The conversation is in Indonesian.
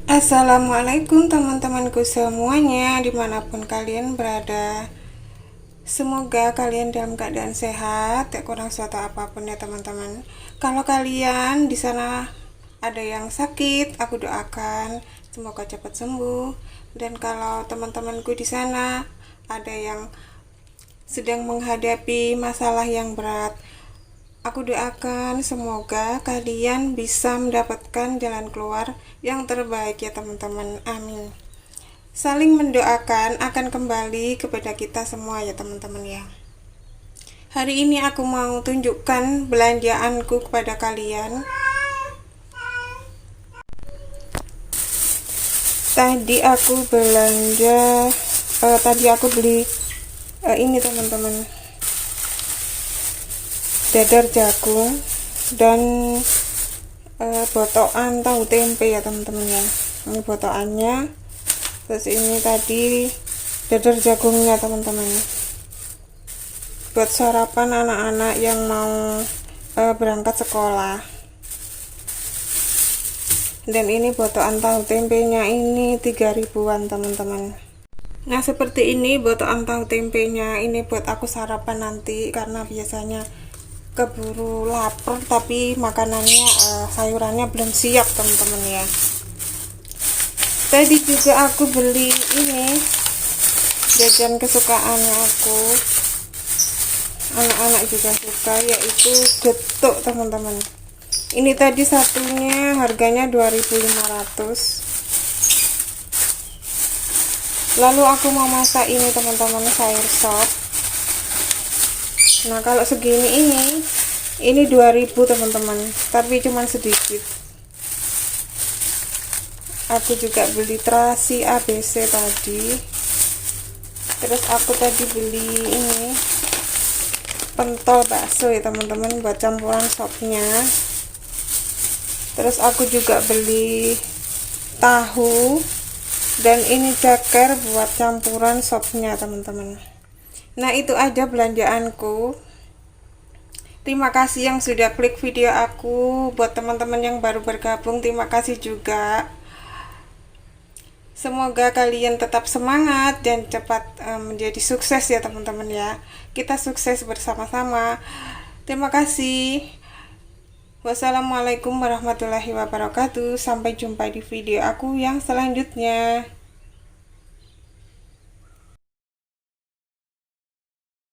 Assalamualaikum teman-temanku semuanya, dimanapun kalian berada. Semoga kalian dalam keadaan sehat, tak kurang suatu apapun ya teman-teman. Kalau kalian di sana ada yang sakit, aku doakan semoga cepat sembuh. Dan kalau teman-temanku di sana ada yang sedang menghadapi masalah yang berat, aku doakan semoga kalian bisa mendapatkan jalan keluar yang terbaik ya teman-teman. Amin. Saling mendoakan akan kembali kepada kita semua ya teman-teman ya. Hari ini aku mau tunjukkan belanjaanku kepada kalian. Tadi aku belanja, tadi aku beli ini teman-teman, dadar jagung dan botokan tahu tempe ya teman-teman ya. Ini botokannya, terus ini tadi dadar jagungnya teman-teman, buat sarapan anak-anak yang mau berangkat sekolah. Dan ini botokan tahu tempenya, ini 3.000-an teman-teman. Nah seperti ini botokan tahu tempenya, ini buat aku sarapan nanti, karena biasanya keburu lapar tapi makanannya sayurannya belum siap teman-teman ya. Tadi juga aku beli ini jajan kesukaannya aku, anak-anak juga suka, yaitu getuk teman-teman. Ini tadi satunya harganya 2.500. Lalu aku mau masak ini teman-teman, sayur sop. Nah kalau segini ini 2.000 teman-teman, tapi cuman sedikit. Aku juga beli terasi ABC tadi. Terus aku tadi beli ini pentol bakso ya teman-teman, buat campuran sopnya. Terus aku juga beli tahu dan ini ceker buat campuran sopnya teman-teman. Nah itu aja belanjaanku. Terima kasih yang sudah klik video aku. Buat teman-teman yang baru bergabung, terima kasih juga. Semoga kalian tetap semangat dan cepat menjadi sukses ya teman-teman ya. Kita sukses bersama-sama. Terima kasih. Wassalamualaikum warahmatullahi wabarakatuh. Sampai jumpa di video aku yang selanjutnya.